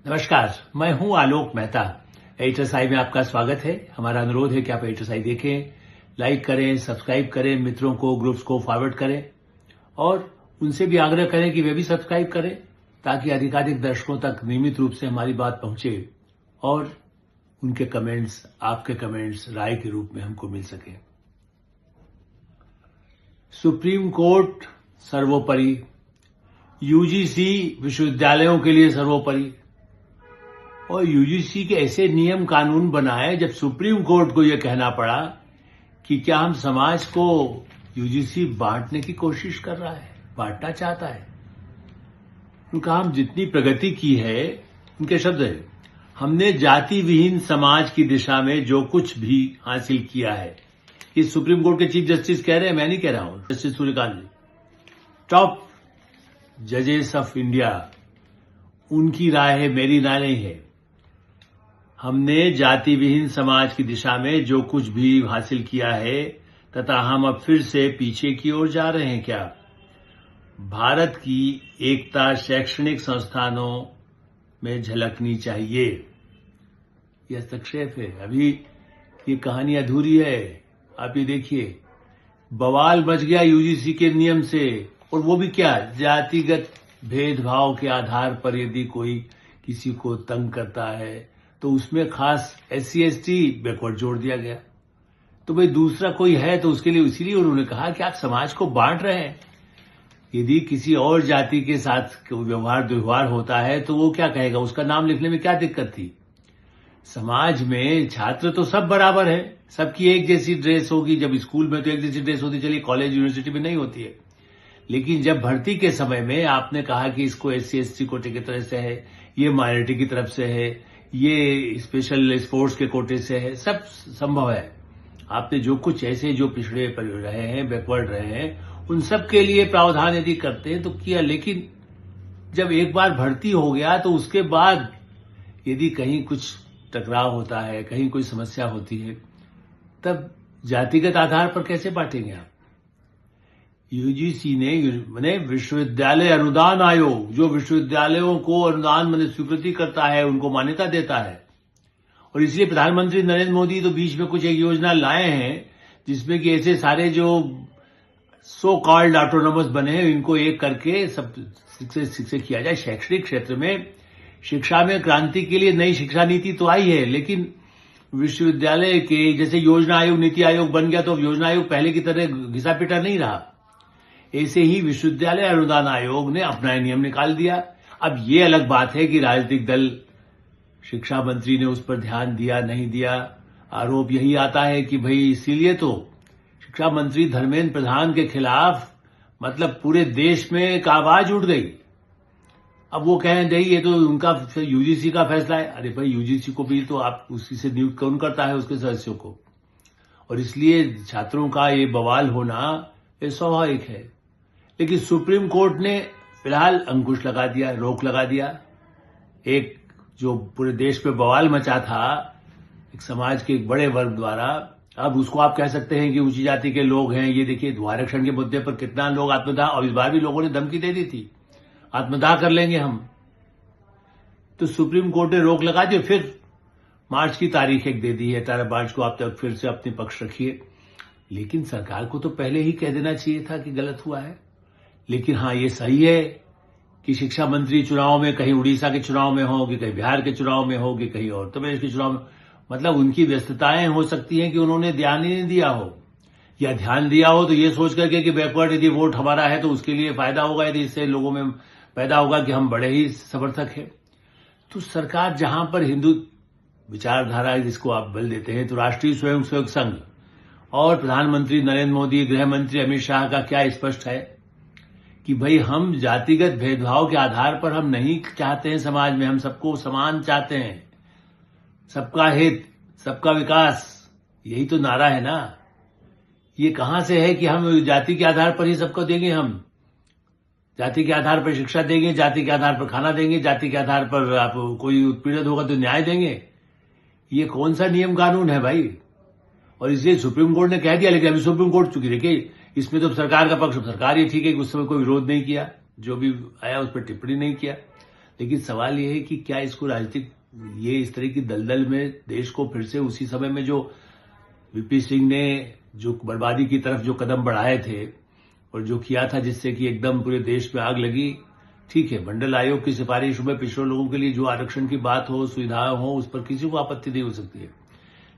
नमस्कार, मैं हूं आलोक मेहता। एचएसआई में आपका स्वागत है। हमारा अनुरोध है कि आप एचएसआई देखें, लाइक करें, सब्सक्राइब करें, मित्रों को, ग्रुप्स को फॉरवर्ड करें और उनसे भी आग्रह करें कि वे भी सब्सक्राइब करें ताकि अधिकाधिक दर्शकों तक नियमित रूप से हमारी बात पहुंचे और उनके कमेंट्स, आपके कमेंट्स राय के रूप में हमको मिल सके। सुप्रीम कोर्ट सर्वोपरि, यूजीसी विश्वविद्यालयों के लिए सर्वोपरि, और यूजीसी के ऐसे नियम कानून बनाए जब सुप्रीम कोर्ट को यह कहना पड़ा कि क्या हम समाज को यूजीसी बांटने की कोशिश कर रहा है, बांटना चाहता है। उनका हम जितनी प्रगति की है, उनके शब्द है, हमने जाति विहीन समाज की दिशा में जो कुछ भी हासिल किया है। ये सुप्रीम कोर्ट के चीफ जस्टिस कह रहे हैं, मैं नहीं कह रहा हूं, जस्टिस सूर्यकांत जी, टॉप जजेस ऑफ इंडिया, उनकी राय है, मेरी राय नहीं है। हमने जाति विहीन समाज की दिशा में जो कुछ भी हासिल किया है तथा हम अब फिर से पीछे की ओर जा रहे हैं क्या? भारत की एकता शैक्षणिक संस्थानों में झलकनी चाहिए। यह हस्तक्षेप है। अभी ये कहानी अधूरी है। आप ये देखिए, बवाल मच गया यूजीसी के नियम से, और वो भी क्या, जातिगत भेदभाव के आधार पर यदि कोई किसी को तंग करता है तो उसमें खास SC ST बैकवर्ड जोड़ दिया गया। तो भाई दूसरा कोई है तो उसके लिए, इसीलिए उन्होंने कहा कि आप समाज को बांट रहे हैं। यदि किसी और जाति के साथ व्यवहार होता है तो वो क्या कहेगा, उसका नाम लिखने में क्या दिक्कत थी? समाज में छात्र तो सब बराबर है, सबकी एक जैसी ड्रेस होगी। जब स्कूल में तो एक जैसी ड्रेस होती, चलिए कॉलेज यूनिवर्सिटी में नहीं होती है, लेकिन जब भर्ती के समय में आपने कहा कि इसको SC ST कोटे की तरफ से है, ये माइनॉरिटी की तरफ से है, ये स्पेशल स्पोर्ट्स के कोटे से है, सब संभव है। आपने जो कुछ ऐसे जो पिछड़े रहे हैं, बैकवर्ड रहे हैं, उन सब के लिए प्रावधान यदि करते हैं तो किया। लेकिन जब एक बार भर्ती हो गया तो उसके बाद यदि कहीं कुछ टकराव होता है, कहीं कोई समस्या होती है, तब जातिगत आधार पर कैसे बांटेंगे आप? यूजीसी ने विश्वविद्यालय अनुदान आयोग, जो विश्वविद्यालयों को अनुदान स्वीकृति करता है, उनको मान्यता देता है, और इसलिए प्रधानमंत्री नरेंद्र मोदी तो बीच में कुछ एक योजना लाए हैं जिसमें कि ऐसे सारे जो सो कॉल्ड ऑटोनोमस बने हैं, इनको एक करके सब शिक्षित किया जाए। शैक्षणिक क्षेत्र में शिक्षा में क्रांति के लिए नई शिक्षा नीति तो आई है, लेकिन विश्वविद्यालय के जैसे योजना आयोग, नीति आयोग बन गया तो अब योजना आयोग पहले की तरह घिसा पिटा नहीं रहा। ऐसे ही विश्वविद्यालय अनुदान आयोग ने अपना नियम निकाल दिया। अब ये अलग बात है कि राजनीतिक दल, शिक्षा मंत्री ने उस पर ध्यान दिया नहीं दिया। आरोप यही आता है कि भाई इसीलिए तो शिक्षा मंत्री धर्मेंद्र प्रधान के खिलाफ मतलब पूरे देश में एक आवाज उठ गई। अब वो कहें नहीं, ये तो उनका यूजीसी का फैसला है। अरे भाई, यूजीसी को भी तो आप उसी से नियुक्त कौन करता है, उसके सदस्यों को, और इसलिए छात्रों का ये बवाल होना ये स्वाभाविक है। लेकिन सुप्रीम कोर्ट ने फिलहाल अंकुश लगा दिया, रोक लगा दिया। एक जो पूरे देश में बवाल मचा था एक समाज के एक बड़े वर्ग द्वारा, अब उसको आप कह सकते हैं कि ऊंची जाति के लोग हैं। ये देखिए, आरक्षण के मुद्दे पर कितना लोग आत्मदाह, और इस बार भी लोगों ने धमकी दे दी थी, आत्मदाह कर लेंगे हम। तो सुप्रीम कोर्ट ने रोक लगा दी। फिर मार्च की तारीख एक दे दी है, 18 मार्च को आप तक फिर से अपने पक्ष रखिए। लेकिन सरकार को तो पहले ही कह देना चाहिए था कि गलत हुआ है। लेकिन हाँ, ये सही है कि शिक्षा मंत्री चुनाव में कहीं उड़ीसा के चुनाव में हो, कि कहीं बिहार के चुनाव में हो, कि कहीं उत्तर प्रदेश के चुनाव में, मतलब उनकी व्यस्तताएं हो सकती हैं कि उन्होंने ध्यान ही नहीं दिया हो, या ध्यान दिया हो तो ये सोच करके कि बैकवर्ड यदि वोट हमारा है तो उसके लिए फायदा होगा, यदि इससे लोगों में पैदा होगा कि हम बड़े ही समर्थक हैं। तो सरकार जहां पर हिंदू विचारधारा जिसको आप बल देते हैं, तो राष्ट्रीय स्वयंसेवक संघ और प्रधानमंत्री नरेंद्र मोदी, गृह मंत्री अमित शाह का क्या स्पष्ट है कि भाई हम जातिगत भेदभाव के आधार पर हम नहीं चाहते हैं समाज में, हम सबको समान चाहते हैं, सबका हित, सबका विकास, यही तो नारा है ना। ये कहां से है कि हम जाति के आधार पर ही सबको देंगे, हम जाति के आधार पर शिक्षा देंगे, जाति के आधार पर खाना देंगे, जाति के आधार पर आप कोई उत्पीड़ित होगा तो न्याय देंगे। ये कौन सा नियम कानून है भाई? और इसलिए सुप्रीम कोर्ट ने कह दिया। लेकिन अभी सुप्रीम कोर्ट, चूंकि देखिए इसमें तो सरकार का पक्ष, सरकार ये ठीक है कि उस समय कोई विरोध नहीं किया, जो भी आया उस पर टिप्पणी नहीं किया। लेकिन सवाल ये है कि क्या इसको राजनीतिक, ये इस तरह की दलदल में देश को फिर से उसी समय में जो वीपी सिंह ने जो बर्बादी की तरफ जो कदम बढ़ाए थे और जो किया था जिससे कि एकदम पूरे देश में आग लगी, ठीक है, मंडल आयोग की सिफारिश में पिछड़े लोगों के लिए जो आरक्षण की बात हो, सुविधाएं हो, उस पर किसी को आपत्ति नहीं हो सकती है।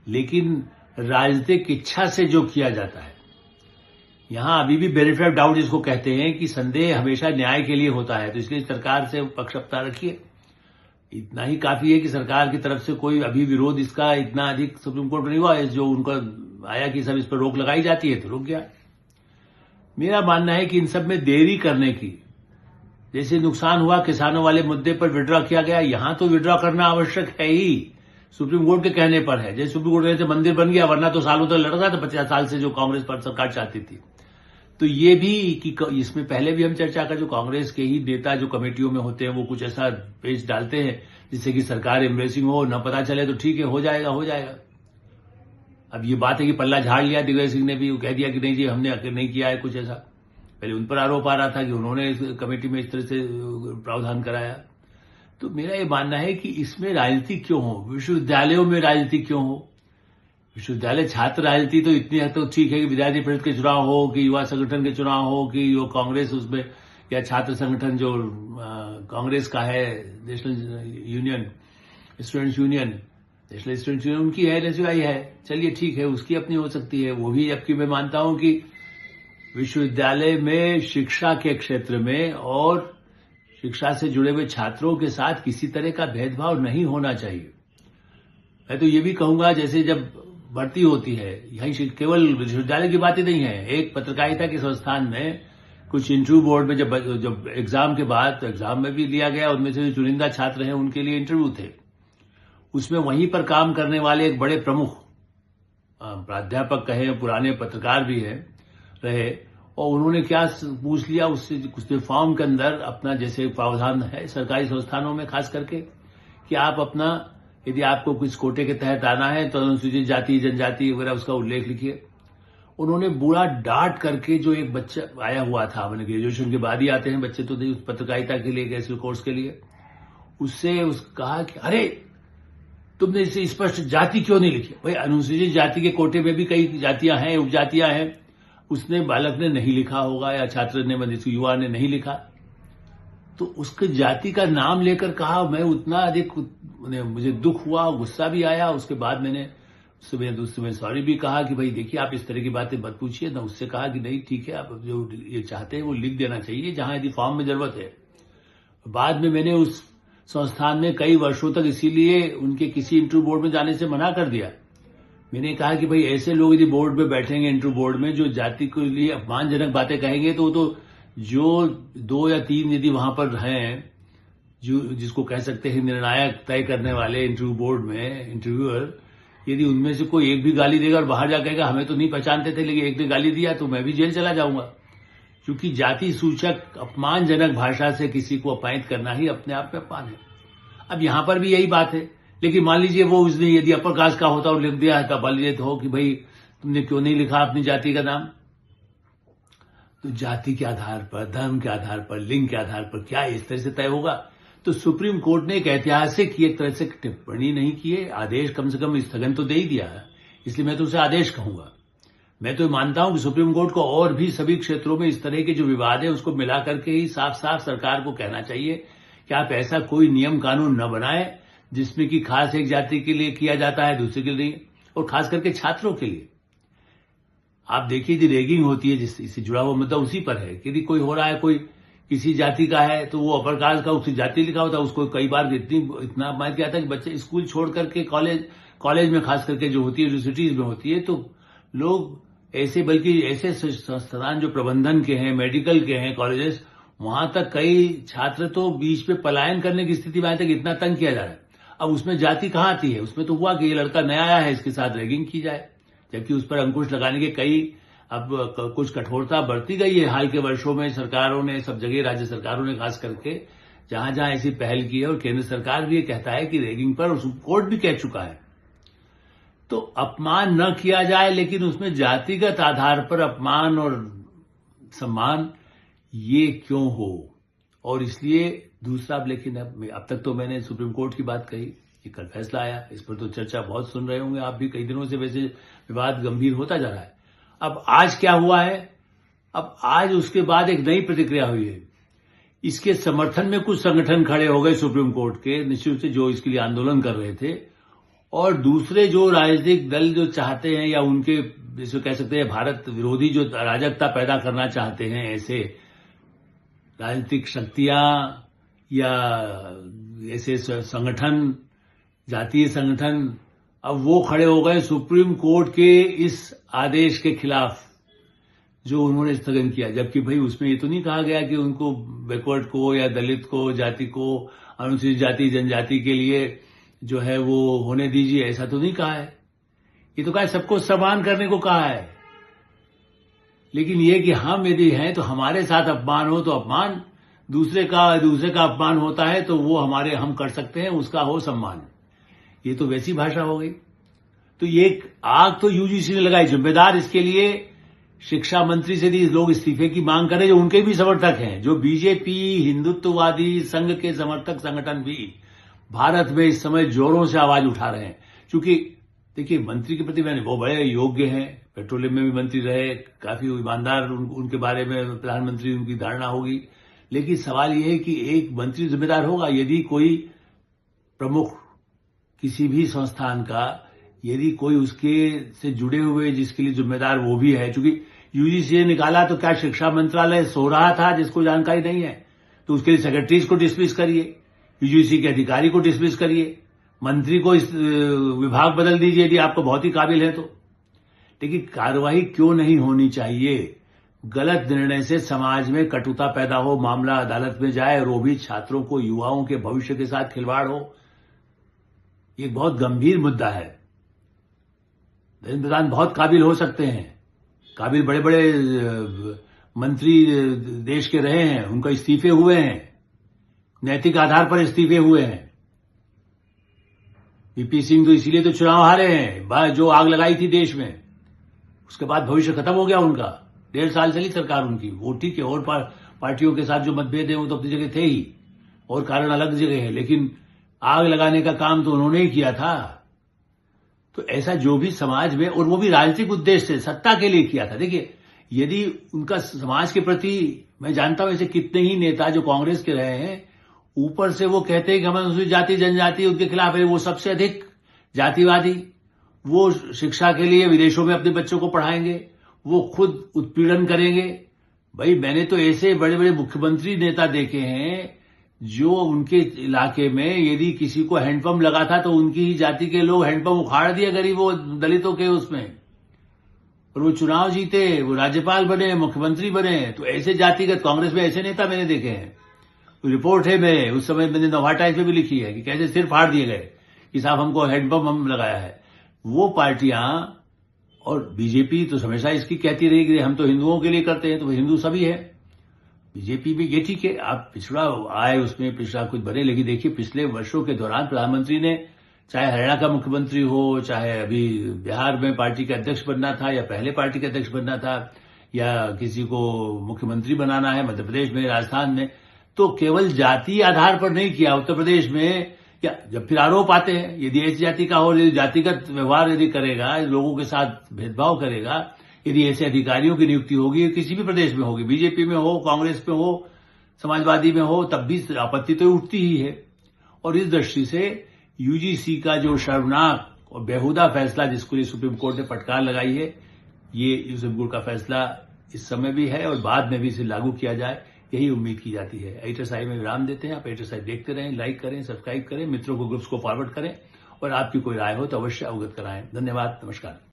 लेकिन राजनीतिक इच्छा से जो किया जाता है, यहां अभी भी बेनिफिट ऑफ डाउट जिसको कहते हैं कि संदेह हमेशा न्याय के लिए होता है, तो इसलिए सरकार से पक्षपात रखिए। इतना ही काफी है कि सरकार की तरफ से कोई अभी विरोध इसका इतना अधिक सुप्रीम कोर्ट में नहीं हुआ है, जो उनका आया कि सब इस पर रोक लगाई जाती है तो रुक गया। मेरा मानना है कि इन सब में देरी करने की, जैसे नुकसान हुआ किसानों वाले मुद्दे पर विड्रॉ किया गया, यहां तो विड्रॉ करना आवश्यक है ही, सुप्रीम कोर्ट के कहने पर है। जैसे सुप्रीम कोर्ट कहते मंदिर बन गया, वरना तो सालों तक लड़ रहा था 50 साल से जो कांग्रेस पर सरकार चाहती थी। तो ये भी कि इसमें पहले भी हम चर्चा कर, जो कांग्रेस के ही नेता जो कमेटियों में होते हैं वो कुछ ऐसा पेज डालते हैं जिससे कि सरकार एम्ब्रेसिंग हो, न पता चले तो ठीक है, हो जाएगा। अब ये बात है कि पल्ला झाड़ लिया दिग्विजय सिंह ने भी, वो कह दिया कि नहीं जी हमने नहीं किया है कुछ ऐसा। पहले उन पर आरोप आ रहा था कि उन्होंने इस कमेटी में इस तरह से प्रावधान कराया। तो मेरा ये मानना है कि इसमें राजनीति क्यों हो, विश्वविद्यालयों में राजनीति क्यों हो। विश्वविद्यालय छात्र राजनीति तो इतनी हद तक ठीक है कि विद्यार्थी परिषद के चुनाव हो, कि युवा संगठन के चुनाव हो, कि जो कांग्रेस उसमें, या छात्र संगठन जो कांग्रेस का है, national union students union, national students union उनकी है, एनएसयूआई है, चलिए ठीक है, उसकी अपनी हो सकती है वो भी। जबकि मैं मानता हूं कि विश्वविद्यालय में शिक्षा के क्षेत्र में और शिक्षा से जुड़े हुए छात्रों के साथ किसी तरह का भेदभाव नहीं होना चाहिए। मैं तो ये भी कहूंगा, जैसे जब भर्ती होती है, यही केवल विश्वविद्यालय की बातें नहीं है, एक पत्रकारिता के संस्थान में कुछ इंटरव्यू बोर्ड में जब एग्जाम के बाद, तो एग्जाम में भी लिया गया, उनमें से जो चुनिंदा छात्र हैं उनके लिए इंटरव्यू थे, उसमें वहीं पर काम करने वाले एक बड़े प्रमुख प्राध्यापक कहे, पुराने पत्रकार भी है रहे, और उन्होंने क्या पूछ लिया उससे, उसने फॉर्म के अंदर अपना, जैसे प्रावधान है सरकारी संस्थानों में खास करके, कि आप अपना, यदि आपको कुछ कोटे के तहत आना है तो अनुसूचित जाति जनजाति वगैरह उसका उल्लेख लिखिए। उन्होंने बुरा डांट करके, जो एक बच्चा आया हुआ था, मैंने ग्रेजुएशन के बाद ही आते हैं बच्चे तो पत्रकारिता के लिए, ऐसे कोर्स के लिए, उससे कहा कि अरे तुमने इसे स्पष्ट जाति क्यों नहीं लिखी। भाई अनुसूचित जाति के कोटे में भी कई जातियां हैं, उपजातियां हैं, उसने बालक ने नहीं लिखा होगा या छात्र ने, मतलब युवा ने नहीं लिखा, तो उसके जाति का नाम लेकर कहा। मैं उतना अधिक, मुझे दुख हुआ, गुस्सा भी आया। उसके बाद मैंने उससे सॉरी भी कहा कि भाई देखिए आप इस तरह की बातें मत पूछिए ना। उससे कहा कि नहीं ठीक है, आप जो ये चाहते हैं वो लिख देना चाहिए जहां यदि फॉर्म में जरूरत है। बाद में मैंने उस संस्थान में कई वर्षों तक इसीलिए उनके किसी इंटरव्यू बोर्ड में जाने से मना कर दिया। मैंने कहा कि भाई ऐसे लोग यदि बोर्ड में बैठेंगे, इंटरव्यू बोर्ड में, जो जाति के लिए अपमानजनक बातें कहेंगे, तो जो 2 या 3 यदि वहां पर हैं, जो जिसको कह सकते हैं निर्णायक तय करने वाले इंटरव्यू बोर्ड में इंटरव्यूअर, यदि उनमें से कोई एक भी गाली देगा और बाहर जाकर कहेगा हमें तो नहीं पहचानते थे लेकिन एक ने गाली दिया, तो मैं भी जेल चला जाऊंगा। क्योंकि जाति सूचक अपमानजनक भाषा से किसी को अपमानित करना ही अपने आप में अपमान है। अब यहां पर भी यही बात है। लेकिन मान लीजिए वो उसने यदि अपर कास्ट का होता और लिख दिया है, तब मान लीजिए तो कि भाई तुमने क्यों नहीं लिखा अपनी जाति का नाम। तो जाति के आधार पर, धर्म के आधार पर, लिंग के आधार पर क्या इस तरह से तय होगा? तो सुप्रीम कोर्ट ने एक ऐतिहासिक एक तरह से टिप्पणी नहीं की है, आदेश कम से कम स्थगन तो दे ही दिया है, इसलिए मैं तो उसे आदेश कहूंगा। मैं तो मानता हूं कि सुप्रीम कोर्ट को और भी सभी क्षेत्रों में इस तरह के जो विवाद है उसको मिला करके ही साफ साफ सरकार को कहना चाहिए कि आप ऐसा कोई नियम कानून न बनाए जिसमें कि खास एक जाति के लिए किया जाता है, दूसरे के लिए, और खास करके छात्रों के लिए। आप देखिए यदि रैगिंग होती है, जिससे जुड़ा हुआ मुद्दा उसी पर है, यदि कोई हो रहा है, कोई किसी जाति का है तो वो अपर कास्ट का उसकी जाति लिखा होता है, उसको कई बार इतना मार किया था कि बच्चे स्कूल छोड़ करके कॉलेज में खास करके जो होती है, यूनिवर्सिटीज में होती है, तो लोग ऐसे, बल्कि ऐसे संस्थान जो प्रबंधन के हैं, मेडिकल के हैं कॉलेजेस, वहां तक कई छात्र तो बीच में पलायन करने की स्थिति में आए तक, इतना तंग किया जा रहा है। अब उसमें जाति कहां आती है? उसमें तो हुआ कि ये लड़का नया आया है, इसके साथ रैगिंग की जाए, जबकि उस पर अंकुश लगाने के कई, अब कुछ कठोरता बरती गई है हाल के वर्षों में, सरकारों ने, सब जगह राज्य सरकारों ने खास करके जहां जहां ऐसी पहल की है, और केंद्र सरकार भी ये कहता है कि रैगिंग पर कोर्ट भी कह चुका है। तो अपमान न किया जाए, लेकिन उसमें जातिगत आधार पर अपमान और सम्मान ये क्यों हो? और इसलिए दूसरा, लेकिन अब तक तो मैंने सुप्रीम कोर्ट की बात कही, ये कल फैसला आया, इस पर तो चर्चा बहुत सुन रहे होंगे आप भी, कई दिनों से वैसे विवाद गंभीर होता जा रहा है। अब आज क्या हुआ है, अब आज उसके बाद एक नई प्रतिक्रिया हुई है। इसके समर्थन में कुछ संगठन खड़े हो गए सुप्रीम कोर्ट के, निश्चित रूप से जो इसके लिए आंदोलन कर रहे थे, और दूसरे जो राजनीतिक दल जो चाहते हैं, या उनके जिसे कह सकते हैं भारत विरोधी जो अराजकता पैदा करना चाहते हैं, ऐसे राजनीतिक शक्तियां या ऐसे संगठन, जातीय संगठन, अब वो खड़े हो गए सुप्रीम कोर्ट के इस आदेश के खिलाफ जो उन्होंने स्थगन किया। जबकि भाई उसमें ये तो नहीं कहा गया कि उनको बैकवर्ड को या दलित को, जाति को, अनुसूचित जाति जनजाति के लिए जो है वो होने दीजिए, ऐसा तो नहीं कहा है। ये तो कहा है सबको समान करने को कहा है। लेकिन ये कि हम यदि हैं तो हमारे साथ अपमान हो तो अपमान, दूसरे का अपमान होता है तो वो हम कर सकते हैं, उसका हो सम्मान। ये तो वैसी भाषा हो गई। तो ये आग तो यूजीसी ने लगाई। जिम्मेदार इसके लिए शिक्षा मंत्री से भी लोग इस्तीफे की मांग करें, जो उनके भी समर्थक हैं, जो बीजेपी हिंदुत्ववादी संघ के समर्थक संगठन भी भारत में इस समय जोरों से आवाज उठा रहे हैं। क्योंकि देखिए, मंत्री के प्रति वो बड़े योग्य हैं, पेट्रोलियम में भी मंत्री रहे, काफी ईमानदार, उनके बारे में प्रधानमंत्री उनकी धारणा होगी। लेकिन सवाल यह है कि एक मंत्री जिम्मेदार होगा यदि कोई प्रमुख किसी भी संस्थान का, यदि कोई उसके से जुड़े हुए जिसके लिए जिम्मेदार वो भी है। क्योंकि यूजीसी ने निकाला तो क्या शिक्षा मंत्रालय सो रहा था जिसको जानकारी नहीं है, तो उसके लिए सेक्रेटरीज को डिसमिस करिए, यूजीसी के अधिकारी को डिसमिस करिए, मंत्री को इस विभाग बदल दीजिए यदि आपको बहुत ही काबिल है तो। लेकिन कार्रवाई क्यों नहीं होनी चाहिए? गलत निर्णय से समाज में कटुता पैदा हो, मामला अदालत में जाए और वो भी छात्रों को, युवाओं के भविष्य के साथ खिलवाड़ हो, ये बहुत गंभीर मुद्दा है। प्रधान बहुत काबिल हो सकते हैं, काबिल बड़े बड़े मंत्री देश के रहे हैं, उनका इस्तीफे हुए हैं, नैतिक आधार पर इस्तीफे हुए हैं। वीपी सिंह तो इसीलिए तो चुनाव हारे हैं, जो आग लगाई थी देश में, उसके बाद भविष्य खत्म हो गया उनका। 1.5 साल चली सरकार उनकी, वो ठीक है, और पार्टियों के साथ जो मतभेद है वो तो अपनी जगह थे ही, और कारण अलग जगह है, लेकिन आग लगाने का काम तो उन्होंने ही किया था। तो ऐसा जो भी समाज में, और वो भी राजनीतिक उद्देश्य से, सत्ता के लिए किया था। देखिए, यदि उनका समाज के प्रति, मैं जानता हूं ऐसे कितने ही नेता जो कांग्रेस के रहे हैं, ऊपर से वो कहते हैं कि हम अनुसूचित जाति जनजाति उनके खिलाफ है, वो सबसे अधिक जातिवादी, वो शिक्षा के लिए विदेशों में अपने बच्चों को पढ़ाएंगे, वो खुद उत्पीड़न करेंगे। भाई, मैंने तो ऐसे बड़े बड़े मुख्यमंत्री नेता देखे हैं जो उनके इलाके में यदि किसी को हैंडपंप लगा था तो उनकी ही जाति के लोग हैंडपंप उखाड़ दिया गरीबों दलितों के उसमें, और वो चुनाव जीते, वो राज्यपाल बने, मुख्यमंत्री बने। तो ऐसे जातिगत, कांग्रेस में ऐसे नेता मैंने देखे हैं। रिपोर्ट है, मैं उस समय मैंने नवा टाइम्स में भी लिखी है कि कैसे सिर फाड़ दिए गए कि साहब हमको हैंडपंप हम लगाया है। वो पार्टियां, और बीजेपी तो हमेशा इसकी कहती रही कि हम तो हिंदुओं के लिए करते हैं, तो हिंदू सभी है बीजेपी में। ये ठीक है, आप पिछड़ा आए उसमें, पिछड़ा कुछ बने, लेकिन देखिए पिछले वर्षों के दौरान प्रधानमंत्री ने, चाहे हरियाणा का मुख्यमंत्री हो, चाहे अभी बिहार में पार्टी के अध्यक्ष बनना था, या पहले पार्टी के अध्यक्ष बनना था, या किसी को मुख्यमंत्री बनाना है मध्य प्रदेश में, राजस्थान में, तो केवल जाति आधार पर नहीं किया। उत्तर प्रदेश में या जब फिर आरोप आते हैं, यदि ऐसी जाति का हो, यदि जातिगत व्यवहार यदि करेगा, लोगों के साथ भेदभाव करेगा, यदि ऐसे अधिकारियों की नियुक्ति होगी, किसी भी प्रदेश में होगी, बीजेपी में हो, कांग्रेस में हो, समाजवादी में हो, तब भी आपत्ति तो उठती ही है। और इस दृष्टि से यूजीसी का जो शर्मनाक और बेहुदा फैसला जिसको लिए सुप्रीम कोर्ट ने फटकार लगाई है, ये सुप्रीम कोर्ट का फैसला इस समय भी है और बाद में भी इसे लागू किया जाए, यही उम्मीद की जाती है। एडिटर साहिब में विराम देते हैं। आप एडिटर साहिब देखते रहें, लाइक करें, सब्सक्राइब करें, मित्रों को, ग्रुप्स को फॉरवर्ड करें, और आपकी कोई राय हो तो अवश्य अवगत कराएं। धन्यवाद, नमस्कार।